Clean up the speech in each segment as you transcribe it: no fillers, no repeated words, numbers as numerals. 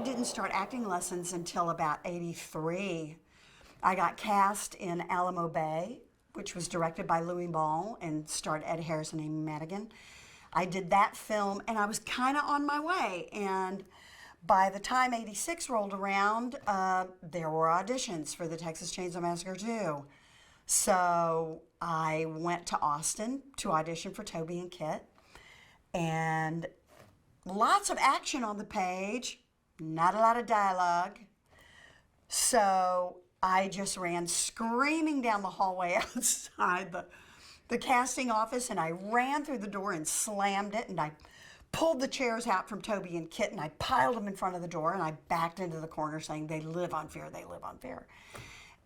didn't start acting lessons until about 83. I got cast in Alamo Bay, which was directed by Louis Ball and starred Ed Harris and Amy Madigan. I did that film, and I was kind of on my way. And by the time 86 rolled around, there were auditions for the Texas Chainsaw Massacre 2. So I went to Austin to audition for Toby and Kit. And lots of action on the page, not a lot of dialogue. So I just ran screaming down the hallway outside the casting office, and I ran through the door and slammed it, and I pulled the chairs out from Toby and Kit, and I piled them in front of the door, and I backed into the corner saying, "They live on fear, they live on fear."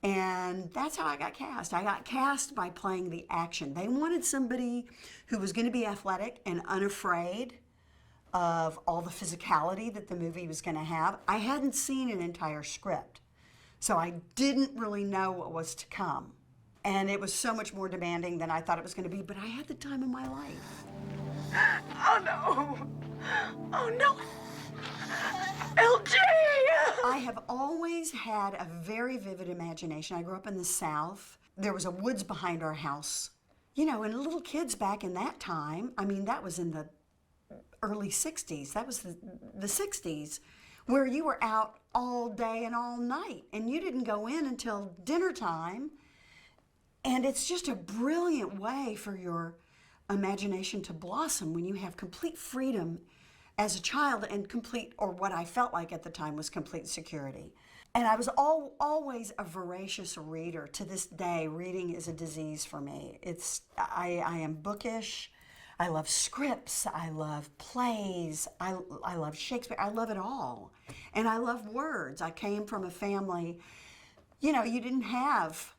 And that's how I got cast. I got cast by playing the action. They wanted somebody who was going to be athletic and unafraid of all the physicality that the movie was going to have. I hadn't seen an entire script, so I didn't really know what was to come. And it was so much more demanding than I thought it was going to be, but I had the time of my life. Oh no! Oh no! LG! I have always had a very vivid imagination. I grew up in the South. There was a woods behind our house. You know, and little kids back in that time, I mean, that was in the early 60s. That was the 60s, where you were out all day and all night, and you didn't go in until dinner time. And it's just a brilliant way for your imagination to blossom when you have complete freedom as a child and complete, or what I felt like at the time was complete security. And I was always a voracious reader. To this day, reading is a disease for me. I am bookish. I love scripts. I love plays. I love Shakespeare. I love it all. And I love words. I came from a family, you know, you didn't have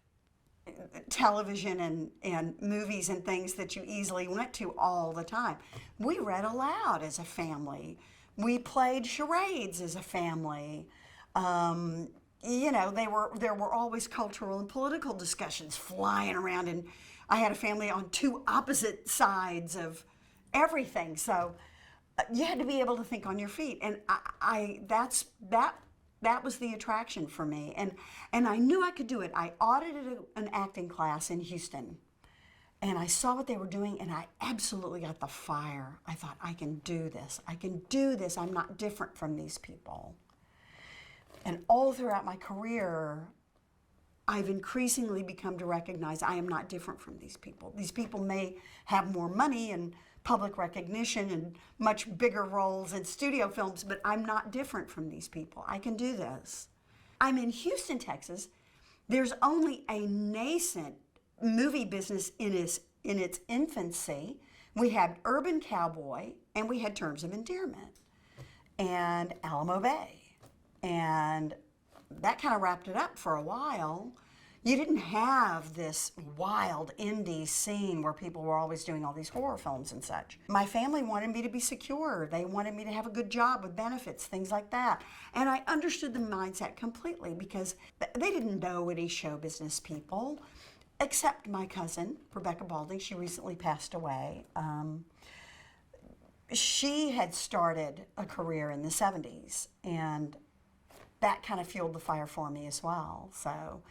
television and movies and things that you easily went to all the time. We read aloud as a family. We played charades as a family. You know, there were always cultural and political discussions flying around, and I had a family on two opposite sides of everything. So you had to be able to think on your feet, and that was the attraction for me, and I knew I could do it. I audited an acting class in Houston, and I saw what they were doing, and I absolutely got the fire. I thought, I can do this. I can do this. I'm not different from these people. And all throughout my career, I've increasingly become to recognize I am not different from these people. These people may have more money and public recognition and much bigger roles in studio films, but I'm not different from these people. I can do this. I'm in Houston, Texas. There's only a nascent movie business in its infancy. We had Urban Cowboy, and we had Terms of Endearment, and Alamo Bay. And that kind of wrapped it up for a while. You didn't have this wild indie scene where people were always doing all these horror films and such. My family wanted me to be secure. They wanted me to have a good job with benefits, things like that. And I understood the mindset completely because they didn't know any show business people, except my cousin, Rebecca Balding. She recently passed away. She had started a career in the 70s, and that kind of fueled the fire for me as well. So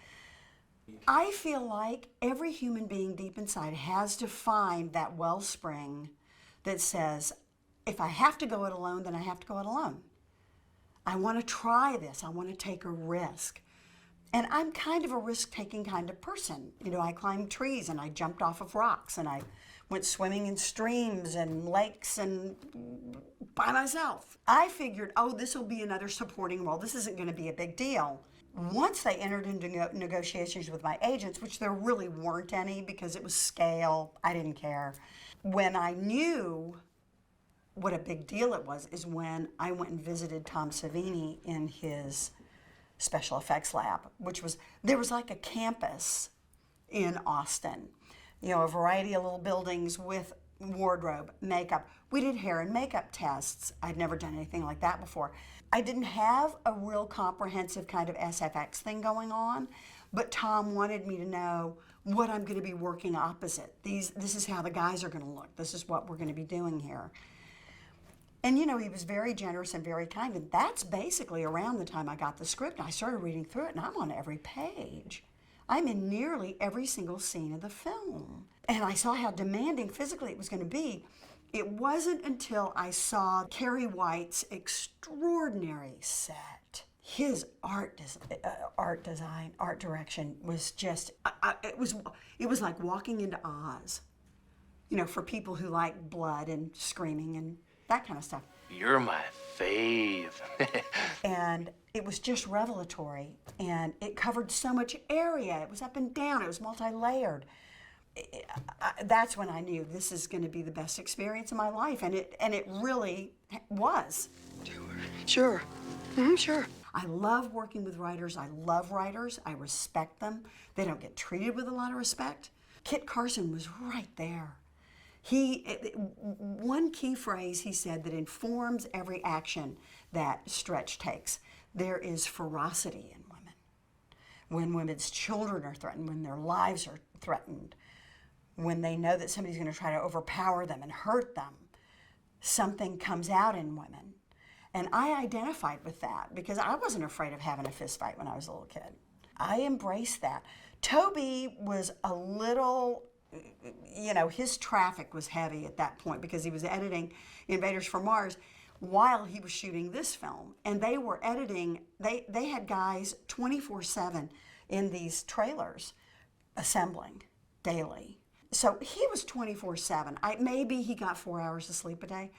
I feel like every human being deep inside has to find that wellspring that says, if I have to go it alone, then I have to go it alone. I want to try this. I want to take a risk. And I'm kind of a risk-taking kind of person. You know, I climbed trees and I jumped off of rocks and I went swimming in streams and lakes and by myself. I figured, oh, this will be another supporting role. This isn't going to be a big deal. Once they entered into negotiations with my agents, which there really weren't any because it was scale, I didn't care. When I knew what a big deal it was is when I went and visited Tom Savini in his special effects lab, there was like a campus in Austin. You know, a variety of little buildings with wardrobe, makeup. We did hair and makeup tests. I'd never done anything like that before. I didn't have a real comprehensive kind of SFX thing going on, but Tom wanted me to know what I'm going to be working opposite. This is how the guys are going to look. This is what we're going to be doing here. And, you know, he was very generous and very kind. And that's basically around the time I got the script. I started reading through it, and I'm on every page. I'm in nearly every single scene of the film. And I saw how demanding physically it was going to be. It wasn't until I saw Carrie White's extraordinary set. His art design, art direction was just, it was like walking into Oz. You know, for people who like blood and screaming and that kind of stuff. You're my fave. And it was just revelatory, and it covered so much area. It was up and down. It was multi-layered. That's when I knew this is going to be the best experience of my life, and it really was. Sure. Sure. I love working with writers. I love writers. I respect them. They don't get treated with a lot of respect. Kit Carson was right there. One key phrase he said that informs every action that Stretch takes: there is ferocity in women. When women's children are threatened, when their lives are threatened, when they know that somebody's going to try to overpower them and hurt them, something comes out in women. And I identified with that because I wasn't afraid of having a fist fight when I was a little kid. I embraced that. Toby was a little, you know, his traffic was heavy at that point because he was editing Invaders from Mars while he was shooting this film. And they were editing, they had guys 24/7 in these trailers assembling daily. So he was 24/7. Maybe he got 4 hours of sleep a day.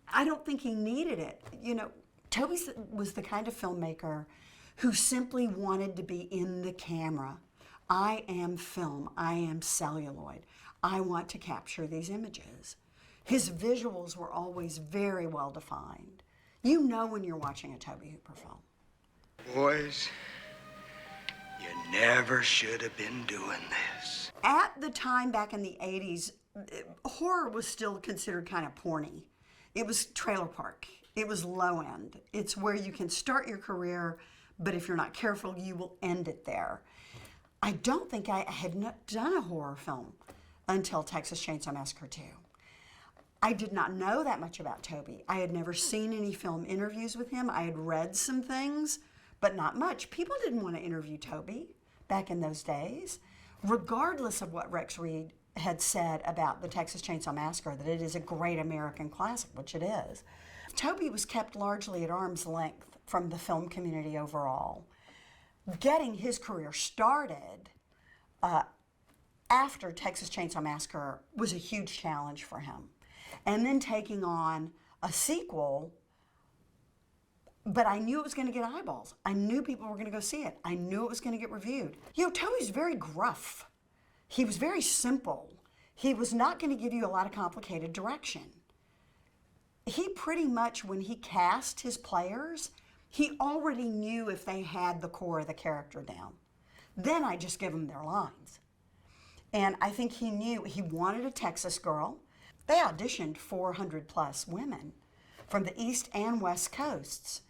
I don't think he needed it. You know, Toby was the kind of filmmaker who simply wanted to be in the camera. I am film. I am celluloid. I want to capture these images. His visuals were always very well defined. You know when you're watching a Tobe Hooper film. Boys, you never should have been doing this. At the time back in the 80s, horror was still considered kind of porny. It was trailer park. It was low end. It's where you can start your career, but if you're not careful, you will end it there. I don't think I had done a horror film until Texas Chainsaw Massacre 2. I did not know that much about Tobe. I had never seen any film interviews with him. I had read some things, but not much. People didn't want to interview Tobe back in those days, regardless of what Rex Reed had said about the Texas Chainsaw Massacre, that it is a great American classic, which it is. Tobe was kept largely at arm's length from the film community overall. Getting his career started after Texas Chainsaw Massacre was a huge challenge for him. And then taking on a sequel, but I knew it was going to get eyeballs. I knew people were going to go see it. I knew it was going to get reviewed. You know, Toby's very gruff. He was very simple. He was not going to give you a lot of complicated direction. He pretty much, when he cast his players, he already knew if they had the core of the character down. Then I just give them their lines. And I think he knew he wanted a Texas girl. They auditioned 400 plus women from the East and West Coasts.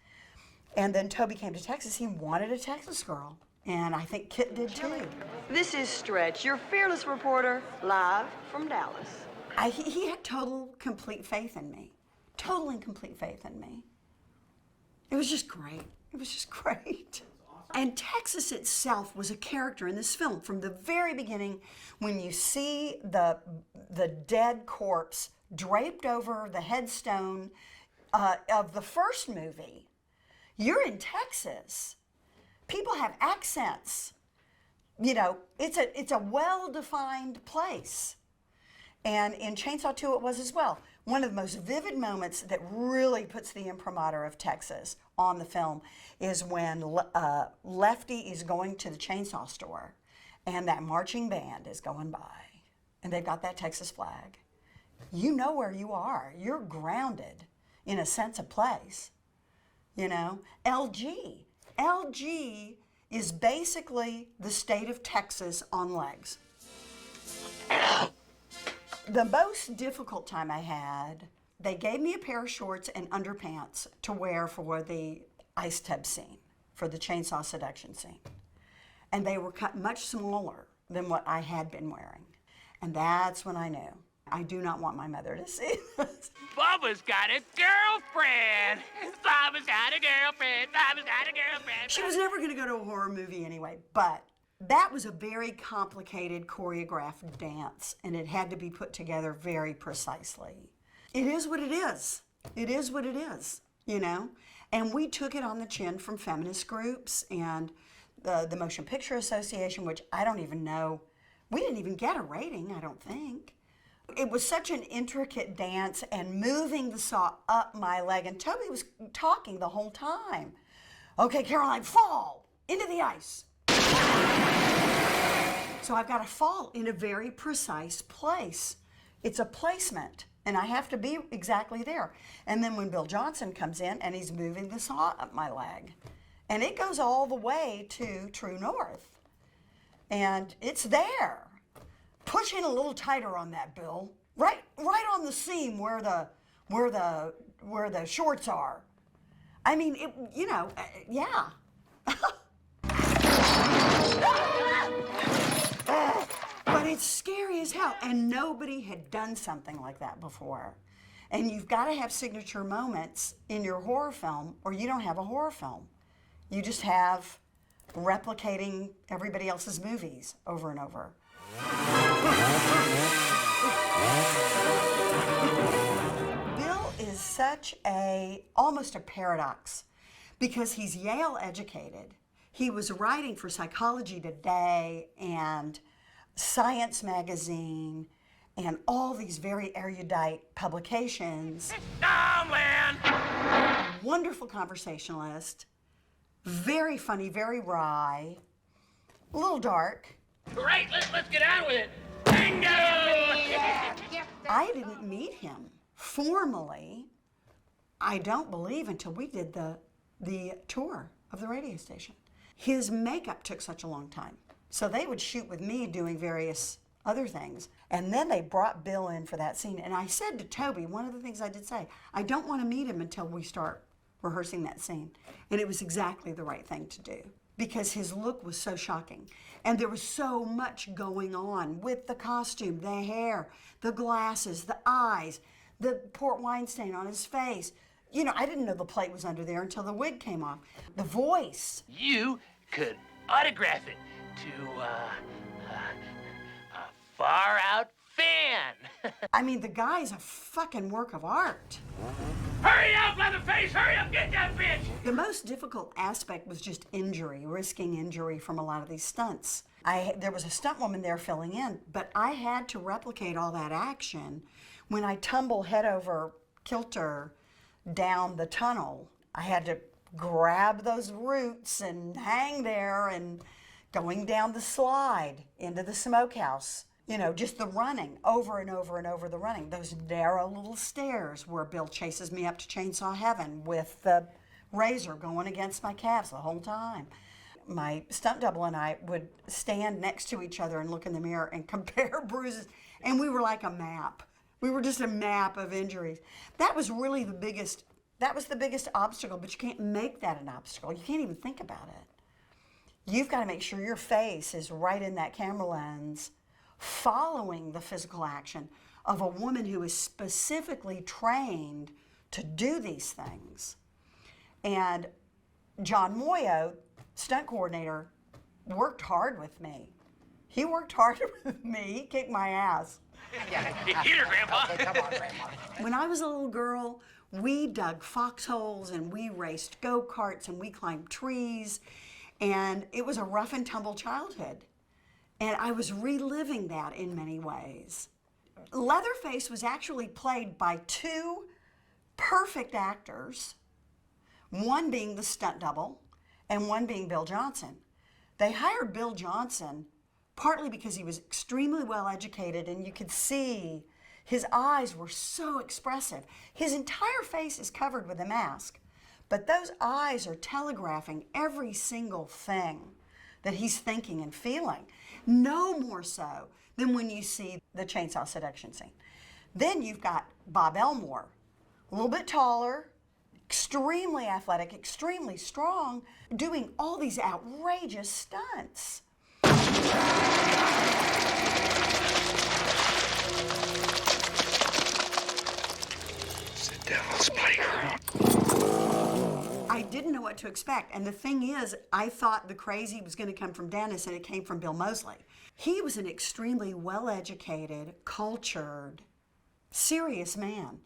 And then Tobe came to Texas. He wanted a Texas girl. And I think Kit did too. This is Stretch, your fearless reporter, live from Dallas. He had total, complete faith in me. Total and complete faith in me. It was just great. It was just great. And Texas itself was a character in this film. From the very beginning, when you see the dead corpse draped over the headstone of the first movie, you're in Texas. People have accents. You know, it's a well-defined place. And in Chainsaw 2 it was as well. One of the most vivid moments that really puts the imprimatur of Texas on the film is when Lefty is going to the chainsaw store and that marching band is going by and they've got that Texas flag. You know where you are. You're grounded in a sense of place. You know, LG is basically the state of Texas on legs. The most difficult time I had, they gave me a pair of shorts and underpants to wear for the ice tub scene, for the chainsaw seduction scene. And they were cut much smaller than what I had been wearing. And that's when I knew I do not want my mother to see this. Bubba's got a girlfriend. Bubba's got a girlfriend. Bubba's got a girlfriend. She was never going to go to a horror movie anyway, but that was a very complicated choreographed dance, and it had to be put together very precisely. It is what it is. It is what it is, you know? And we took it on the chin from feminist groups and the Motion Picture Association, which I don't even know. We didn't even get a rating, I don't think. It was such an intricate dance and moving the saw up my leg. And Toby was talking the whole time. Okay, Caroline, fall into the ice. So I've got to fall in a very precise place. It's a placement, and I have to be exactly there. And then when Bill Johnson comes in and he's moving the saw up my leg, and it goes all the way to True North. And it's there. Push in a little tighter on that, Bill. Right on the seam where the shorts are. I mean, yeah. But it's scary as hell, and nobody had done something like that before. And you've got to have signature moments in your horror film, or you don't have a horror film. You just have replicating everybody else's movies over and over. Bill is such almost a paradox because he's Yale educated. He was writing for Psychology Today and Science Magazine and all these very erudite publications. Wonderful conversationalist, very funny, very wry, a little dark. Right, let's get on with it. Bingo! I didn't meet him formally, I don't believe, until we did the tour of the radio station. His makeup took such a long time. So they would shoot with me doing various other things. And then they brought Bill in for that scene. And I said to Toby, one of the things I did say, I don't want to meet him until we start rehearsing that scene. And it was exactly the right thing to do because his look was so shocking. And there was so much going on with the costume, the hair, the glasses, the eyes, the port wine stain on his face. You know, I didn't know the plate was under there until the wig came off. The voice. You could autograph it to a far-out fan. I mean, the guy's a fucking work of art. Hurry up, Leatherface! Hurry up, get that bitch! The most difficult aspect was just injury, risking injury from a lot of these stunts. There was a stunt woman there filling in, but I had to replicate all that action. When I tumble head over kilter down the tunnel, I had to grab those roots and hang there and going down the slide into the smokehouse. You know, just the running, over and over and over the running. Those narrow little stairs where Bill chases me up to Chainsaw Heaven with the razor going against my calves the whole time. My stunt double and I would stand next to each other and look in the mirror and compare bruises. And we were like a map. We were just a map of injuries. That was really the biggest obstacle, but you can't make that an obstacle. You can't even think about it. You've got to make sure your face is right in that camera lens, following the physical action of a woman who is specifically trained to do these things. And John Moyo, stunt coordinator, worked hard with me. He worked hard with me. He kicked my ass. Hit her, Grandpa. Okay, come on, Grandma. When I was a little girl, we dug foxholes and we raced go-karts and we climbed trees. And it was a rough and tumble childhood. And I was reliving that in many ways. Leatherface was actually played by two perfect actors, one being the stunt double and one being Bill Johnson. They hired Bill Johnson partly because he was extremely well educated and you could see his eyes were so expressive. His entire face is covered with a mask, but those eyes are telegraphing every single thing that he's thinking and feeling. No more so than when you see the chainsaw seduction scene. Then you've got Bob Elmore, a little bit taller, extremely athletic, extremely strong, doing all these outrageous stunts. Devil's playground. I didn't know what to expect. And the thing is, I thought the crazy was going to come from Dennis, and it came from Bill Moseley. He was an extremely well-educated, cultured, serious man.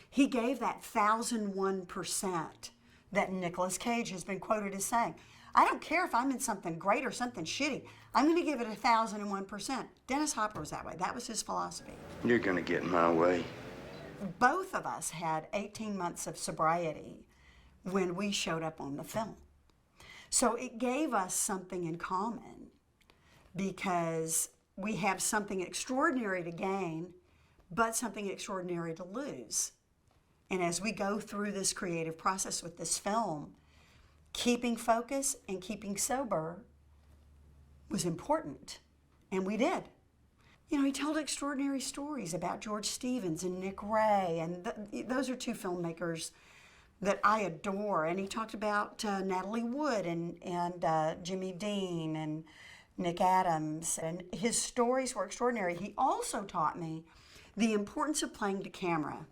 He gave that 1,001% that Nicolas Cage has been quoted as saying. I don't care if I'm in something great or something shitty. I'm going to give it 1,001%. Dennis Hopper was that way. That was his philosophy. You're gonna get in my way. Both of us had 18 months of sobriety when we showed up on the film. So it gave us something in common because we have something extraordinary to gain, but something extraordinary to lose. And as we go through this creative process with this film, keeping focus and keeping sober was important, and we did. You know, he told extraordinary stories about George Stevens and Nick Ray, and those are two filmmakers that I adore. And he talked about Natalie Wood and Jimmy Dean and Nick Adams, and his stories were extraordinary. He also taught me the importance of playing to camera.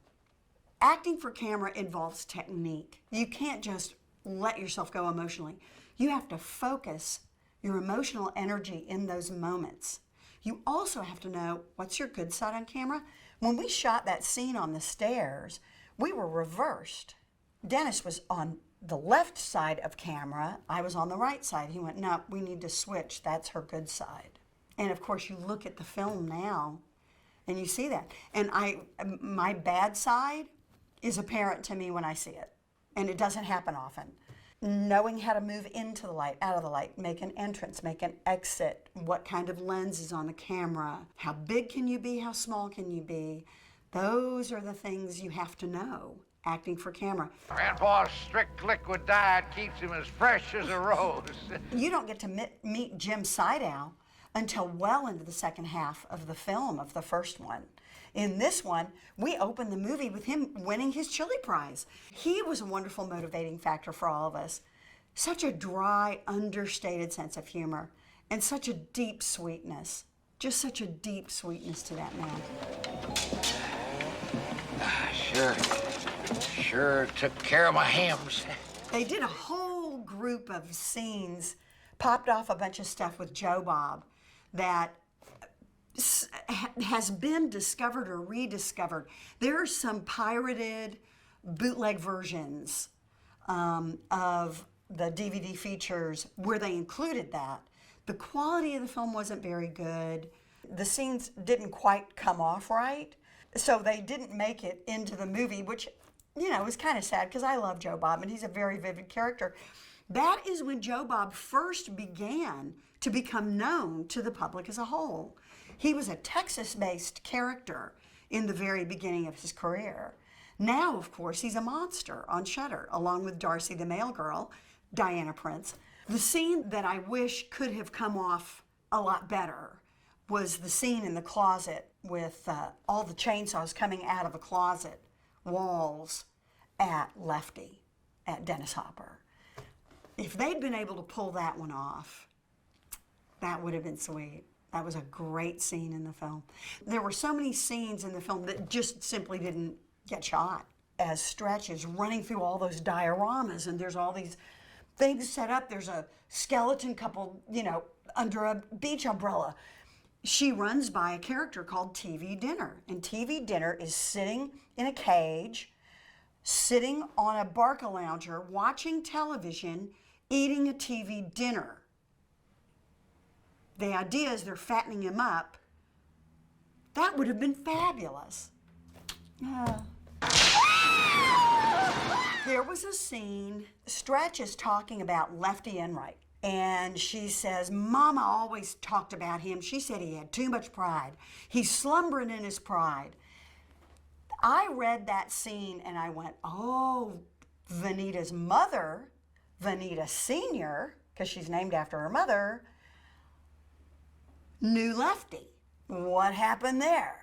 Acting for camera involves technique. You can't just let yourself go emotionally. You have to focus your emotional energy in those moments. You also have to know what's your good side on camera. When we shot that scene on the stairs, we were reversed. Dennis was on the left side of camera. I was on the right side. He went, no, we need to switch. That's her good side. And of course, you look at the film now and you see that. And my bad side is apparent to me when I see it. And it doesn't happen often. Knowing how to move into the light, out of the light, make an entrance, make an exit, what kind of lens is on the camera, how big can you be, how small can you be, those are the things you have to know acting for camera. Grandpa's strict liquid diet keeps him as fresh as a rose. You don't get to meet Jim Sidow until well into the second half of the film, of the first one. In this one, we open the movie with him winning his Chili Prize. He was a wonderful motivating factor for all of us. Such a dry, understated sense of humor, and such a deep sweetness. Just such a deep sweetness to that man. Sure took care of my hams. They did a whole group of scenes, popped off a bunch of stuff with Joe Bob that has been discovered or rediscovered. There are some pirated bootleg versions of the DVD features where they included that. The quality of the film wasn't very good. The scenes didn't quite come off right, so they didn't make it into the movie, which, you know, was kind of sad because I love Joe Bob and he's a very vivid character. That is when Joe Bob first began to become known to the public as a whole. He was a Texas-based character in the very beginning of his career. Now, of course, he's a monster on Shudder, along with Darcy the Mail Girl, Diana Prince. The scene that I wish could have come off a lot better was the scene in the closet with all the chainsaws coming out of the closet walls at Lefty, at Dennis Hopper. If they'd been able to pull that one off, that would have been sweet. That was a great scene in the film. There were so many scenes in the film that just simply didn't get shot. As Stretch is running through all those dioramas and there's all these things set up, there's a skeleton couple, you know, under a beach umbrella. She runs by a character called TV Dinner, and TV Dinner is sitting in a cage, sitting on a Barca-lounger, watching television, eating a TV dinner. The idea is they're fattening him up. That would have been fabulous. There was a scene, Stretch is talking about Lefty Enright, and she says, Mama always talked about him. She said he had too much pride. He's slumbering in his pride. I read that scene and I went, oh, Vanita's mother, Vanita Sr., because she's named after her mother, knew Lefty. What happened there?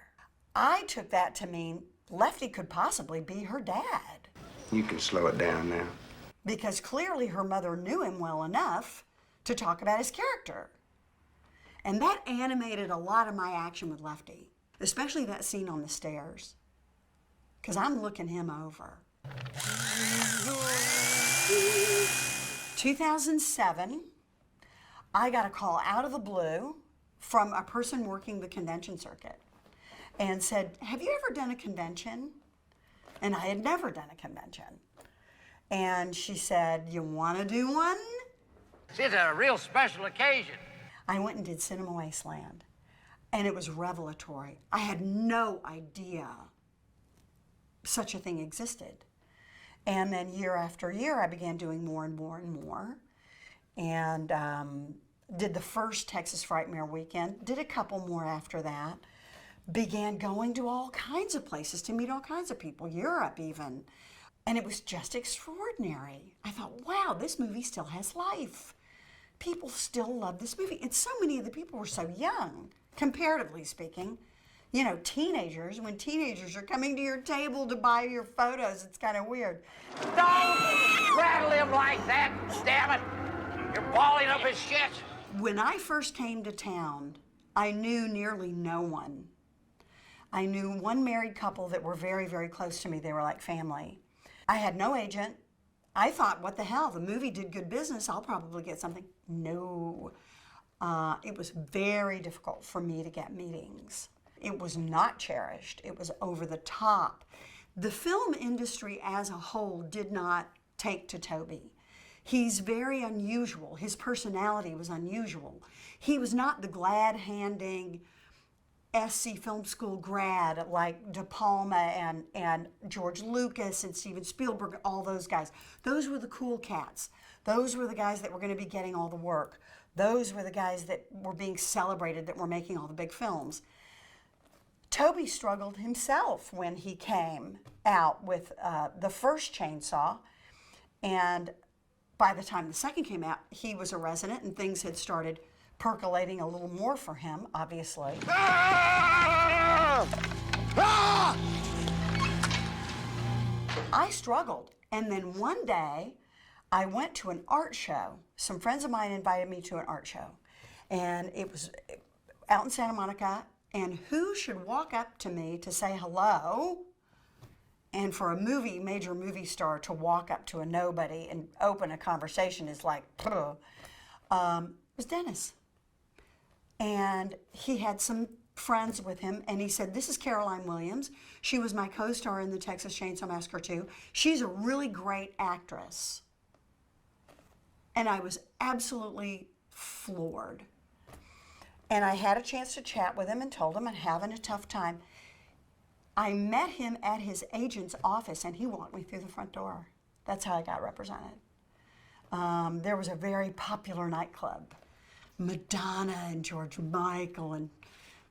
I took that to mean Lefty could possibly be her dad. You can slow it down now. Because clearly her mother knew him well enough to talk about his character. And that animated a lot of my action with Lefty, especially that scene on the stairs, because I'm looking him over. 2007, I got a call out of the blue from a person working the convention circuit and said, "Have you ever done a convention?" And I had never done a convention. And she said, "You want to do one?" It's a real special occasion. I went and did Cinema Wasteland, and it was revelatory. I had no idea such a thing existed. And then year after year, I began doing more and more and more. And did the first Texas Frightmare weekend, did a couple more after that. Began going to all kinds of places to meet all kinds of people, Europe even. And it was just extraordinary. I thought, wow, this movie still has life. People still love this movie. And so many of the people were so young, comparatively speaking. You know, teenagers, when teenagers are coming to your table to buy your photos, it's kind of weird. Don't rattle him like that, damn it. You're balling up his shit. When I first came to town, I knew nearly no one. I knew one married couple that were very, very close to me. They were like family. I had no agent. I thought, what the hell, the movie did good business, I'll probably get something. No. It was very difficult for me to get meetings. It was not cherished. It was over the top. The film industry as a whole did not take to Toby. He's very unusual. His personality was unusual. He was not the glad-handing SC Film School grad like De Palma and George Lucas and Steven Spielberg, all those guys. Those were the cool cats. Those were the guys that were going to be getting all the work. Those were the guys that were being celebrated, that were making all the big films. Toby struggled himself when he came out with the first Chainsaw, and by the time the second came out, he was a resident and things had started percolating a little more for him, obviously. I struggled, and then one day I went to an art show. Some friends of mine invited me to an art show, and it was out in Santa Monica. And who should walk up to me to say hello? And for a major movie star to walk up to a nobody and open a conversation is like, it was Dennis. And he had some friends with him, and he said, "This is Caroline Williams. She was my co-star in the Texas Chainsaw Massacre 2. She's a really great actress." And I was absolutely floored. And I had a chance to chat with him and told him I'm having a tough time. I met him at his agent's office, and he walked me through the front door. That's how I got represented. There was a very popular nightclub. Madonna and George Michael and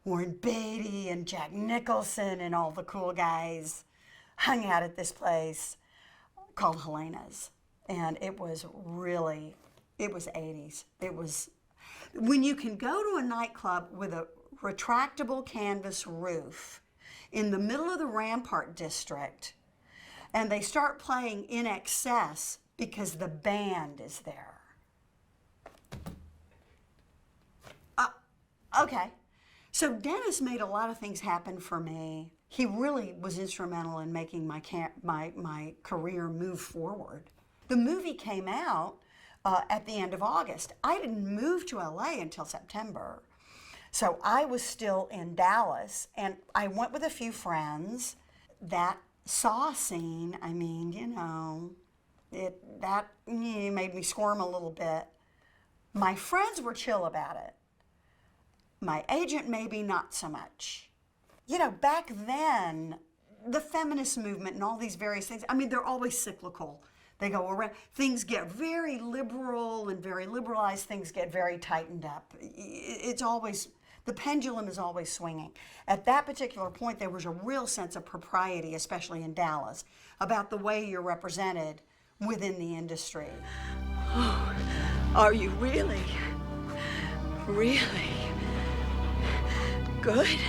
Warren Beatty and Jack Nicholson and all the cool guys hung out at this place called Helena's. And it was 80s. It was, when you can go to a nightclub with a retractable canvas roof in the middle of the Rampart District, and they start playing In Excess because the band is there. Okay, so Dennis made a lot of things happen for me. He really was instrumental in making my career move forward. The movie came out at the end of August. I didn't move to LA until September. So I was still in Dallas, and I went with a few friends. That Saw scene, I mean, you know, it made me squirm a little bit. My friends were chill about it. My agent, maybe not so much. You know, back then, the feminist movement and all these various things, I mean, they're always cyclical. They go around, things get very liberal and very liberalized, things get very tightened up. It's always, the pendulum is always swinging. At that particular point, there was a real sense of propriety, especially in Dallas, about the way you're represented within the industry. Oh, are you really? Really? Good?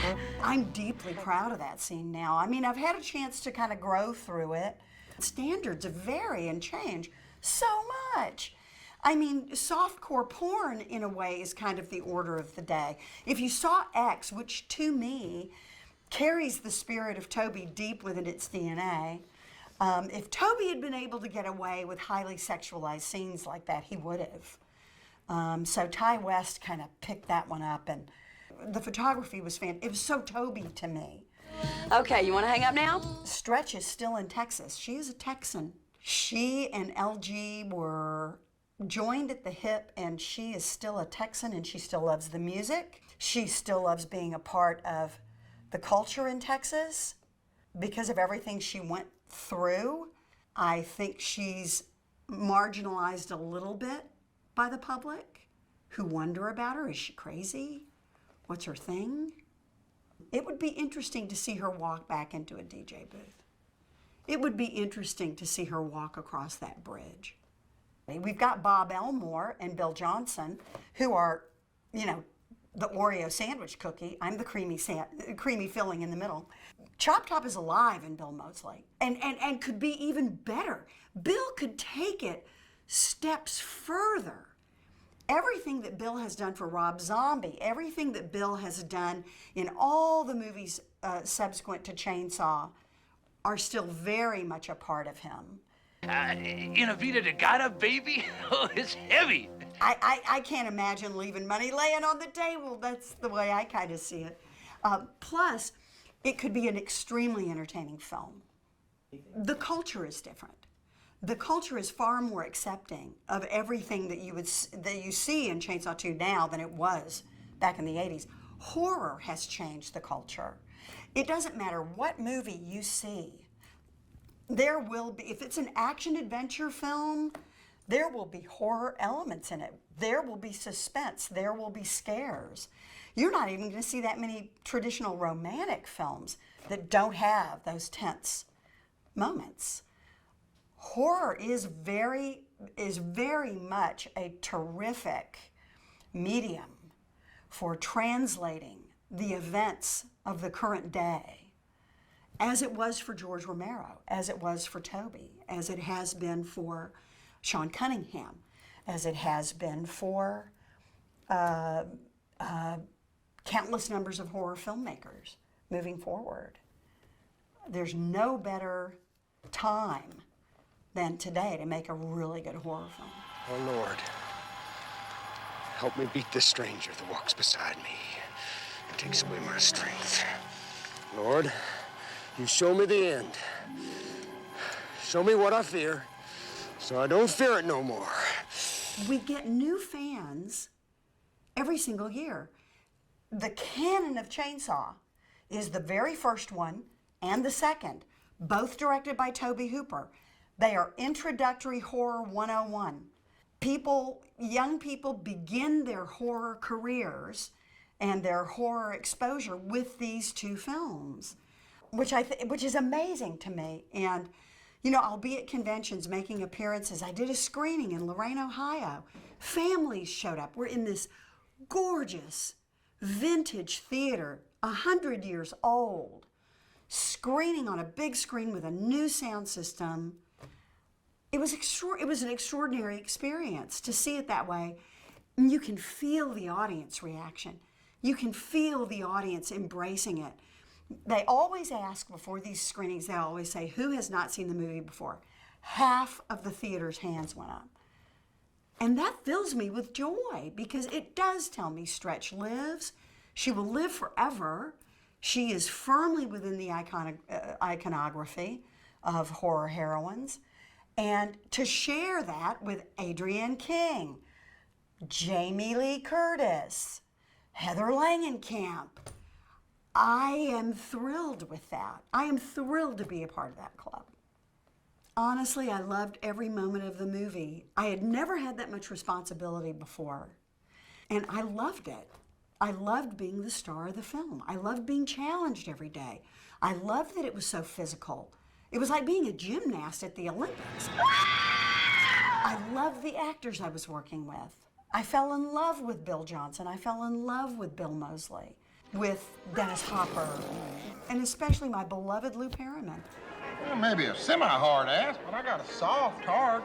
I'm deeply proud of that scene now. I mean, I've had a chance to kind of grow through it. Standards vary and change so much. I mean, softcore porn, in a way, is kind of the order of the day. If you saw X, which to me carries the spirit of Toby deep within its DNA, If Toby had been able to get away with highly sexualized scenes like that, he would have. So Ty West kind of picked that one up, and the photography was fantastic. It was so Toby to me. Okay, you want to hang up now? Stretch is still in Texas. She is a Texan. She and LG were joined at the hip, and she is still a Texan, and she still loves the music. She still loves being a part of the culture in Texas because of everything she went through. I think she's marginalized a little bit by the public who wonder about her. Is she crazy? What's her thing? It would be interesting to see her walk back into a DJ booth. It would be interesting to see her walk across that bridge. We've got Bob Elmore and Bill Johnson, who are, you know, the Oreo sandwich cookie. I'm the creamy filling in the middle. Chop Top is alive in Bill Moseley and could be even better. Bill could take it steps further. Everything that Bill has done for Rob Zombie, everything that Bill has done in all the movies subsequent to Chainsaw are still very much a part of him. In a Vida de Gata, baby? Oh, it's heavy. I can't imagine leaving money laying on the table. That's the way I kind of see it. Plus, it could be an extremely entertaining film. The culture is different. The culture is far more accepting of everything that you see in Chainsaw 2 now than it was back in the 80s. Horror has changed the culture. It doesn't matter what movie you see. There will be, if it's an action-adventure film, there will be horror elements in it. There will be suspense. There will be scares. You're not even going to see that many traditional romantic films that don't have those tense moments. Horror is very much a terrific medium for translating the events of the current day, as it was for George Romero, as it was for Toby, as it has been for Sean Cunningham, as it has been for countless numbers of horror filmmakers moving forward. There's no better time than today to make a really good horror film. Oh, Lord, help me beat this stranger that walks beside me and takes away my strength. Lord, you show me the end. Show me what I fear, so I don't fear it no more. We get new fans every single year. The canon of Chainsaw is the very first one and the second, both directed by Tobe Hooper. They are introductory horror 101. Young people begin their horror careers and their horror exposure with these two films, which is amazing to me. And you know, I'll be at conventions making appearances. I did a screening in Lorain, Ohio. Families showed up. We're in this gorgeous vintage theater, 100 years old, screening on a big screen with a new sound system. It was an extraordinary experience to see it that way. And you can feel the audience reaction. You can feel the audience embracing it. They always ask before these screenings, they always say, who has not seen the movie before? Half of the theater's hands went up. And that fills me with joy because it does tell me Stretch lives. She will live forever. She is firmly within the iconography of horror heroines. And to share that with Adrienne King, Jamie Lee Curtis, Heather Langenkamp, I am thrilled with that. I am thrilled to be a part of that club. Honestly, I loved every moment of the movie. I had never had that much responsibility before, and I loved it. I loved being the star of the film. I loved being challenged every day. I loved that it was so physical. It was like being a gymnast at the Olympics. I loved the actors I was working with. I fell in love with Bill Johnson. I fell in love with Bill Moseley, with Dennis Hopper, and especially my beloved Lou Perriman. Well, maybe a semi-hard ass, but I got a soft heart.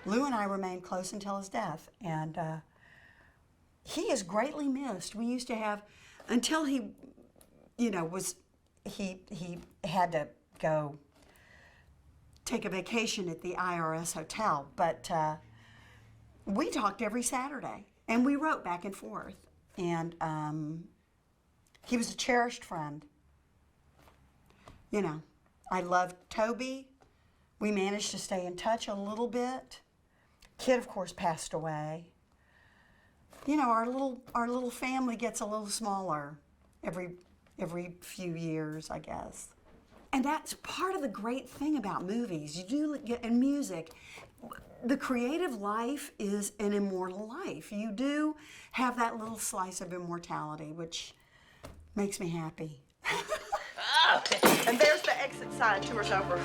Lou and I remained close until his death, and he is greatly missed. We used to have, until he, you know, he had to go take a vacation at the IRS hotel, but we talked every Saturday, and we wrote back and forth. And he was a cherished friend. You know, I loved Toby. We managed to stay in touch a little bit. Kid, of course, passed away. You know, our little family gets a little smaller every few years, I guess. And that's part of the great thing about movies. You do get, and music, the creative life is an immortal life. You do have that little slice of immortality, which makes me happy. And there's the exit sign. Tour's over.